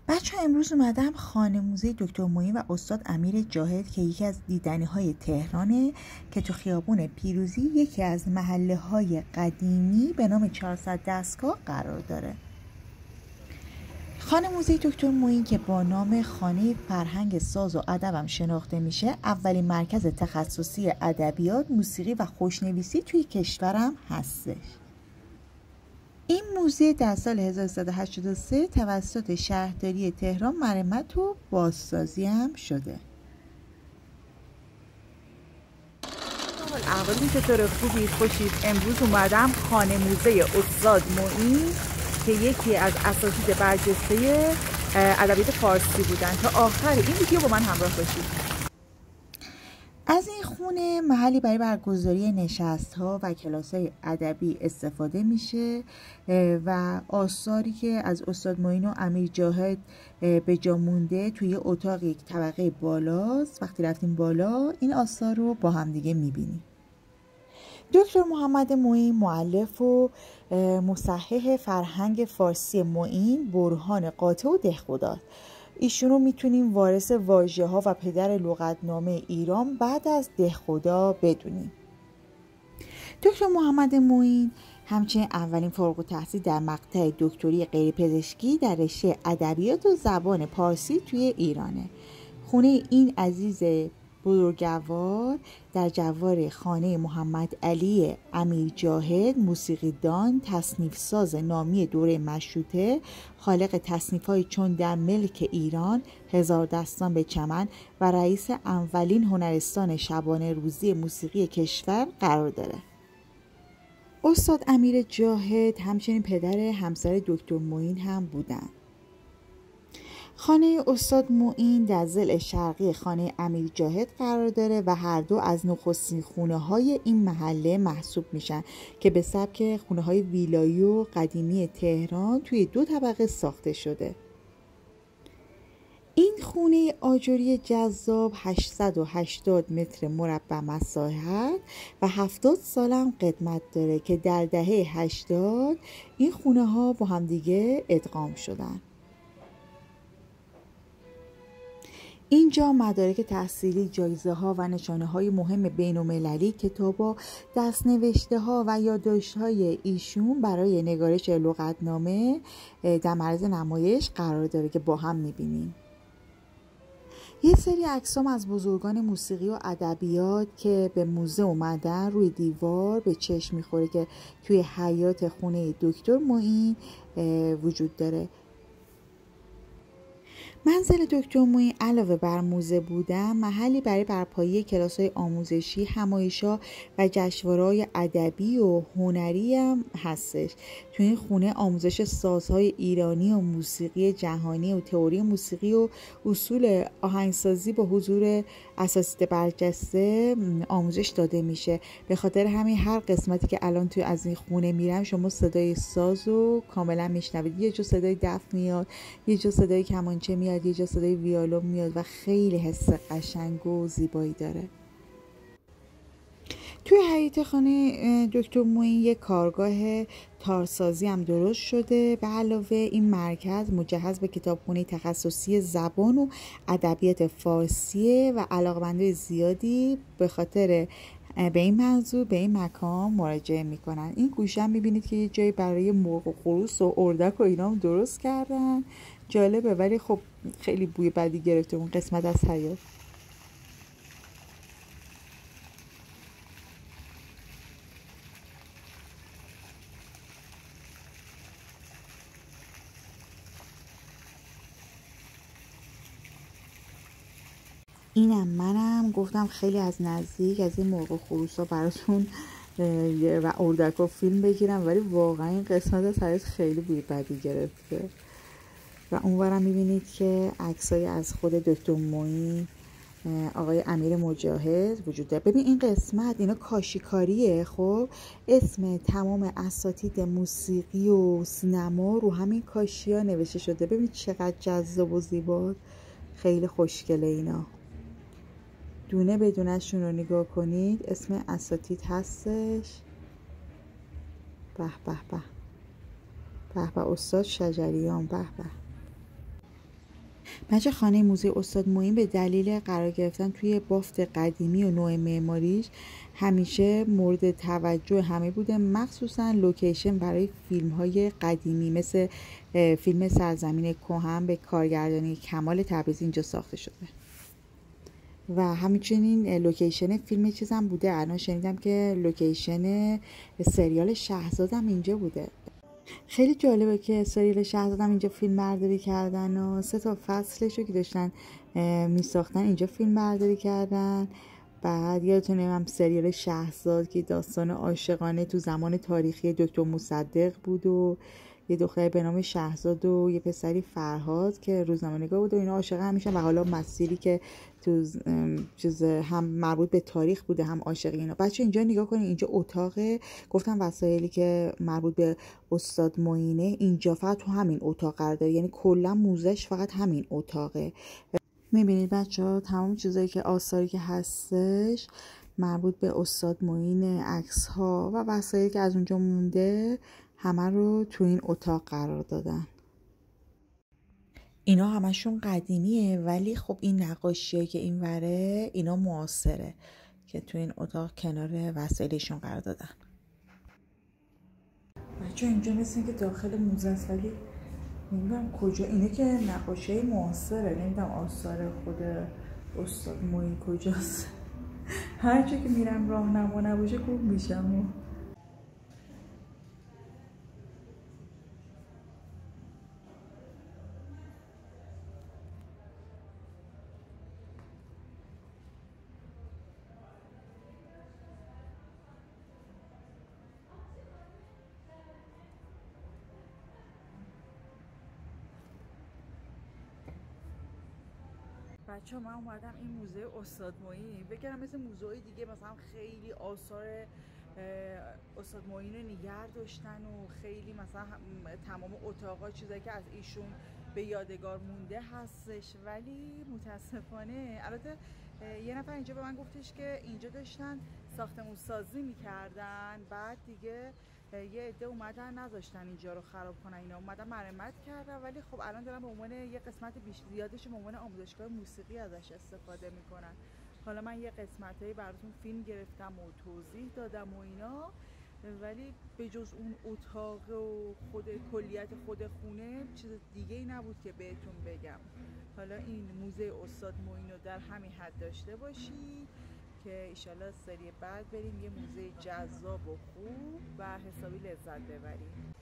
بچه امروز اومدم خانه موزه دکتر معین و استاد امیر جاهد که یکی از دیدنی‌های تهرانه که تو خیابون پیروزی یکی از محله‌های قدیمی به نام 400 دستگاه قرار داره. خانه موزه دکتر معین که با نام خانه فرهنگ ساز و ادبم شناخته میشه، اولین مرکز تخصصی ادبیات، موسیقی و خوشنویسی توی کشورم هستش. این موزه در سال 1383 توسط شهرداری تهران مرمت و بازسازی هم شده. احوالتون چطوره؟ خوبید؟ خوشید؟ امروز اومدم خانه موزه استاد معین که یکی از اساتید برجسته ادبیات فارسی بودن. تا آخر این ویدیو با من همراه باشید. از این خونه محلی برای برگزاری نشست‌ها و کلاس‌های ادبی استفاده میشه و آثاری که از استاد معین و امیر جاهد به جا مونده توی اتاق یک طبقه بالاست. وقتی رفتیم بالا این آثار رو با هم دیگه میبینیم. دکتر محمد معین مؤلف و مصحح فرهنگ فارسی معین، برهان قاطع و دهخدا. ایشون رو میتونیم وارث واژه‌ها و پدر لغتنامه ایران بعد از دهخدا بدونیم. دکتر محمد معین همچنین اولین فارغ التحصیل در مقطع دکتری غیرپزشکی در رشته ادبیات و زبان پارسی توی ایرانه. خونه این عزیز بزرگوار در جوار خانه محمد علی امیر جاهد، موسیقیدان، تصنیف ساز نامی دوره مشروطه، خالق تصنیف‌های چون در ملک ایران، هزار دستان به چمن و رئیس اولین هنرستان شبانه روزی موسیقی کشور قرار داره. استاد امیر جاهد همچنین پدر همسر دکتر معین هم بودند. خانه استاد معین در ضلع شرقی خانه امیر جاهد قرار داره و هر دو از نخستین خونه های این محله محسوب میشن که به سبک خونه های ویلایی و قدیمی تهران توی 2 طبقه ساخته شده. این خونه آجری جذاب 880 متر مربع مساحت و 70 سال هم قدمت داره که در دهه 80 این خونه ها با هم دیگه ادغام شدن. اینجا مدارک تحصیلی، جایزه ها و نشانه های مهم بین المللی، کتابا، دستنوشته ها و یادداشت های ایشون برای نگارش لغتنامه در معرض نمایش قرار داره که با هم میبینیم. یه سری عکسام از بزرگان موسیقی و ادبیات که به موزه اومدن روی دیوار به چشم میخوره که توی حیاط خونه دکتر معین وجود داره. منزل دکتر معین علاوه بر موزه بودن، محلی برای برپایی کلاس‌های آموزشی، همایش‌ها و جشنواره‌های ادبی و هنری هم هستش. تو این خونه آموزش سازهای ایرانی و موسیقی جهانی و تئوری موسیقی و اصول آهنگسازی با حضور اساتید برجسته آموزش داده میشه. به خاطر همین هر قسمتی که الان توی از این خونه میرم شما صدای ساز رو کاملا میشنوید. یه جا صدای دف میاد، یه جا صدای کمانچه میاد، یه جا صدای ویولون میاد و خیلی حس قشنگ و زیبایی داره. توی حیاط خانه دکتر معین یک کارگاه تارسازی هم درست شده. به علاوه این مرکز مجهز به کتابخونه تخصصی زبان و ادبیات فارسیه و علاقه‌مندان زیادی به خاطر به این موضوع به این مکان مراجعه میکنن. این گوشه هم میبینید که یه جایی برای مرغ و خروس و اردک و اینا هم درست کردن. جالبه ولی خب خیلی بوی بدی گرفته اون قسمت از حیاط. اینم منم گفتم خیلی از نزدیک از این مرغ و خروسا براتون و اردک و فیلم بگیرم، ولی واقعا این قسمت از حیاط خیلی بوی بدی گرفته. و اونورم میبینید که عکسای از خود دکتر معین، آقای امیر مجاهد وجود داره. ببین این قسمت اینا کاشیکاریه. خب اسم تمام اساتید موسیقی و سینما رو همین کاشیا نوشته شده. ببین چقدر جذاب و زیبا، خیلی خوشگله. اینا دونه به دونه‌شون رو نگاه کنید، اسم اساتید هستش. به به به به به، استاد شجریان، به به. بچه خانه موزه استاد معین به دلیل قرار گرفتن توی بافت قدیمی و نوع معماریش همیشه مورد توجه همه بوده، مخصوصا لوکیشن برای فیلم های قدیمی مثل فیلم سرزمین کهن به کارگردانی کمال تبریزی اینجا ساخته شده و همچنین لوکیشن فیلم چیزم بوده. الان شنیدم که لوکیشن سریال شهزادم اینجا بوده. خیلی جالبه که سریال شهزادم اینجا فیلم برداری کردن و 3 فصلشو که داشتن میساختن اینجا فیلم برداری کردن. بعد یادتونه هم سریال شهزاد که داستان عاشقانه تو زمان تاریخی دکتر مصدق بود و یه دختری به نام شهزاد و یه پسری فرهاد که روزنامه‌نگار بود و اینا عاشق هم میشن و حالا مسیری که تو چیز هم مربوط به تاریخ بوده هم عاشقی اینا. بچه اینجا نگاه کنین، اینجا اتاقه، گفتم وسایلی که مربوط به استاد معینه اینجا فقط تو همین اتاق قرار داره، یعنی کلا موزهش فقط همین اتاقه. میبینید بچه ها تمام چیزایی که آثاری که هستش مربوط به استاد معین، عکس ها و وسایلی که از اونجا مونده همه رو تو این اتاق قرار دادن. اینا همشون قدیمیه ولی خب این نقاشیایی که این وره اینا معاصره که تو این اتاق کنار وسایلشون قرار دادن. بچه اینجا مثل که داخل موزه است ولی نمیدونم کجا. اینه که نقاشی معاصره، نمیدونم آثار خود استاد معین کجاست. هر جا که میرم راهنما نباشه گم میشم. بچه من اومدم این موزه استاد معین، بگم مثل موزه‌های دیگه مثلا خیلی آثار استاد معین رو نگه داشتن و خیلی مثلا تمام اتاقا چیزایی که از ایشون به یادگار مونده هستش، ولی متاسفانه البته یه نفر اینجا به من گفتش که اینجا داشتن ساختمون سازی میکردن، بعد دیگه یه عده اومدن نذاشتن اینجا رو خراب کنن، اینا اومدن مرمت کردن، ولی خب الان دارن به عنوان یه قسمت زیادش به عنوان آموزشگاه موسیقی ازش استفاده میکنن. حالا من یه قسمتایی براتون فیلم گرفتم و توضیح دادم و اینا، ولی به جز اون اتاق و خود کلیت خود خونه چیز دیگه ای نبود که بهتون بگم. حالا این موزه استاد معین رو در همین حد داشته باشید که ایشالا سری بعد بریم یه موزه جذاب و خوب و حسابی لذت ببریم.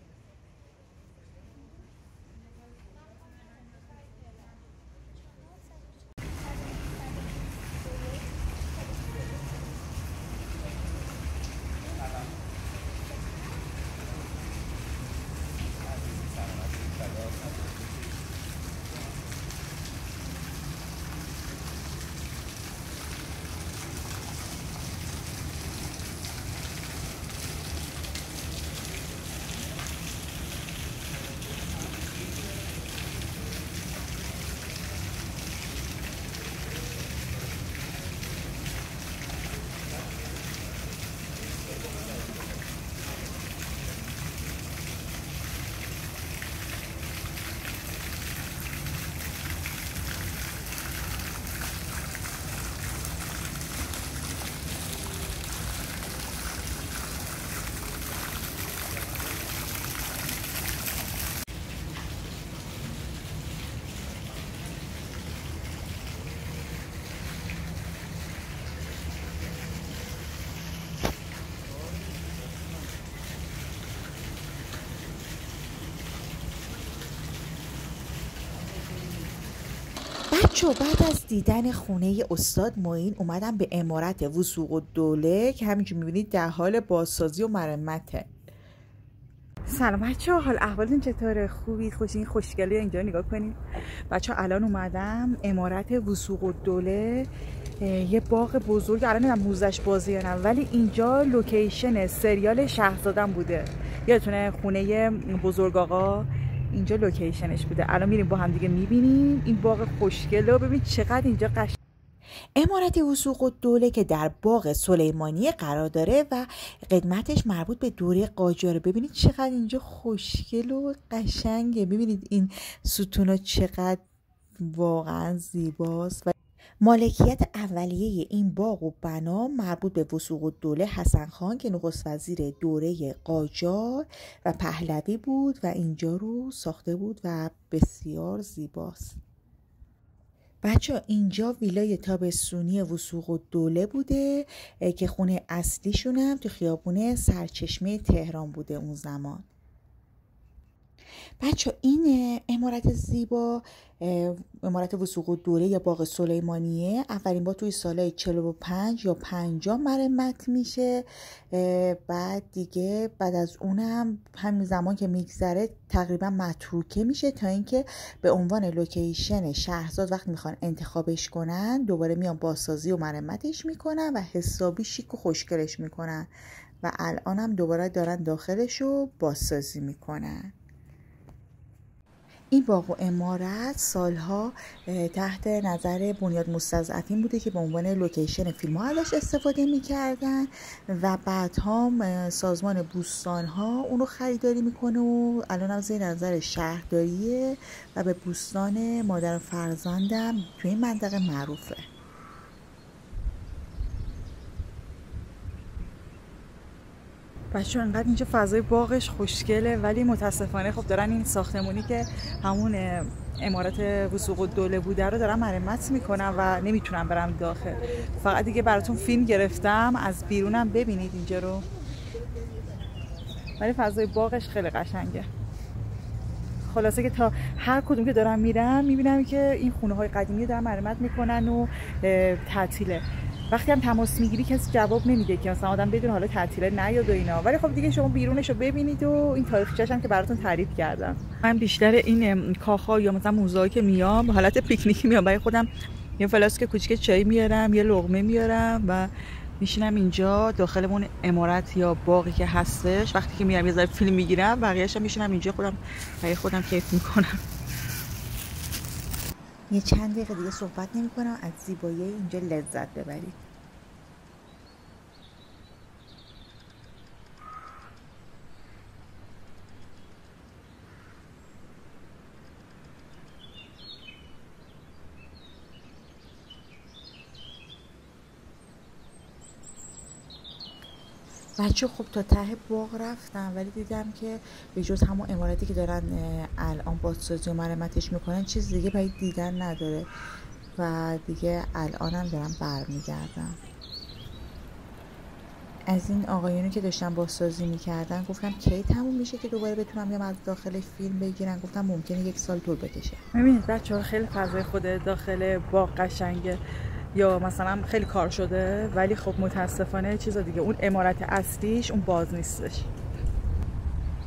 بچه بعد از دیدن خونه استاد معین اومدم به عمارت وثوق الدوله که همینجور میبینید در حال بازسازی و مرمته. سلام بچه ها، حال احوالتون چطوره؟ خوبی؟ خوشین؟ خوشگلی؟ اینجا نگاه کنید بچه ها. الان اومدم عمارت وثوق الدوله، یه باغ بزرگ، الان نمیدونم موزش بازه یا نه، ولی اینجا لوکیشن سریال شهزادم بوده. یادتونه خونه بزرگ آقا اینجا لوکیشنش بوده. الان میریم با هم دیگه میبینیم این باغ خوشگله و ببین چقدر اینجا قشنگه. عمارت وثوق الدوله که در باغ سلیمانیه قرار داره و قدمتش مربوط به دوره قاجاره. ببینید چقدر اینجا خوشگل و قشنگه. ببینید این ستونا چقدر واقعا زیباست. و مالکیت اولیه این باغ و بنا مربوط به وثوق‌الدوله حسن خان که نخست وزیر دوره قاجار و پهلوی بود و اینجا رو ساخته بود و بسیار زیباست. بچه اینجا ویلای تابستونی وثوق‌الدوله بوده که خونه اصلیشون هم تو خیابون سرچشمه تهران بوده اون زمان. بچه این عمارت زیبا، عمارت وثوق‌الدوله یا باغ سلیمانیه، اولین بار توی سالهای 45 یا 50 مرمت میشه. بعد دیگه بعد از اونم همین زمان که میگذره تقریبا متروکه میشه تا اینکه به عنوان لوکیشن شهرزاد وقتی میخوان انتخابش کنن دوباره میان بازسازی و مرمتش میکنن و حسابی شیک و خوشگلش میکنن و الانم دوباره دارن داخلش رو بازسازی میکنن. این باغ و عمارت سالها تحت نظر بنیاد مستضعفین بوده که به عنوان لوکیشن فیلم ها ازش استفاده میکردن و بعدها سازمان بوستان ها اونو خریداری میکنه و الان هم زیر نظر شهرداریه و به بوستان مادر و فرزندم توی این منطقه معروفه. بچه انقدر اینجا فضای باغش خوشگله ولی متاسفانه خب دارن این ساختمونی که همون عمارت وثوق‌الدوله بوده رو دارن مرمت میکنن و نمیتونم برم داخل. فقط دیگه براتون فیلم گرفتم از بیرونم ببینید اینجا رو، ولی فضای باغش خیلی قشنگه. خلاصه که تا هر کدوم که دارم میرم میبینم که این خونه های قدیمی دارن مرمت میکنن و تعطیله. وقتی هم تماس میگیری کسی جواب نمیده که مثلا آدم بدون حالا تعطیله نیاد و اینا، ولی خب دیگه شما بیرونش رو ببینید و این تاریخچه‌اش هم که براتون تعریف کردم. من بیشتر این کاخا یا مثلا موزه‌ای که میام به حالت پیکنیکی میام، برای خودم یه فلاسک کوچیک چای میارم، یه لقمه میارم و میشینم اینجا داخل اون عمارت یا باقی که هستش. وقتی که میام یه ذره فیلم میگیرم بقیه‌اش میشینم اینجا خودم کیف میکنم. یه چند دقیقه دیگه صحبت نمی‌کنم، از زیبایی اینجا لذت ببرید. بچه خب تا ته باغ رفتم ولی دیدم که به جز همون عمارتی که دارن الان بازسازی و مرمتش میکنن چیز دیگه برای دیدن نداره و دیگه الانم دارم برمیگردم. از این آقایونی که داشتن بازسازی میکردن گفتم کی تموم میشه که دوباره بتونم بیام از داخل فیلم بگیرن، گفتم ممکنه 1 سال طول بکشه. ببینید بچه‌ها خیلی فضای خود داخل باغ قشنگه، یا مثلا خیلی کار شده ولی خب متاسفانه چیزا دیگه اون عمارت اصلیش اون باز نیستش.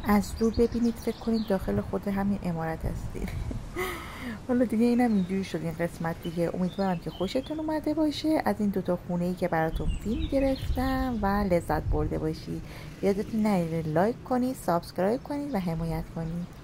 از دور ببینید فکر کنید داخل خود همین عمارت هستید. حالا دیگه اینم اینجوری شد این قسمت دیگه. امیدوارم که خوشتون اومده باشه از این دوتا خونه‌ای که براتون فیلم گرفتم و لذت برده باشید. یادتون نره لایک کنید، سابسکرایب کنید و حمایت کنید.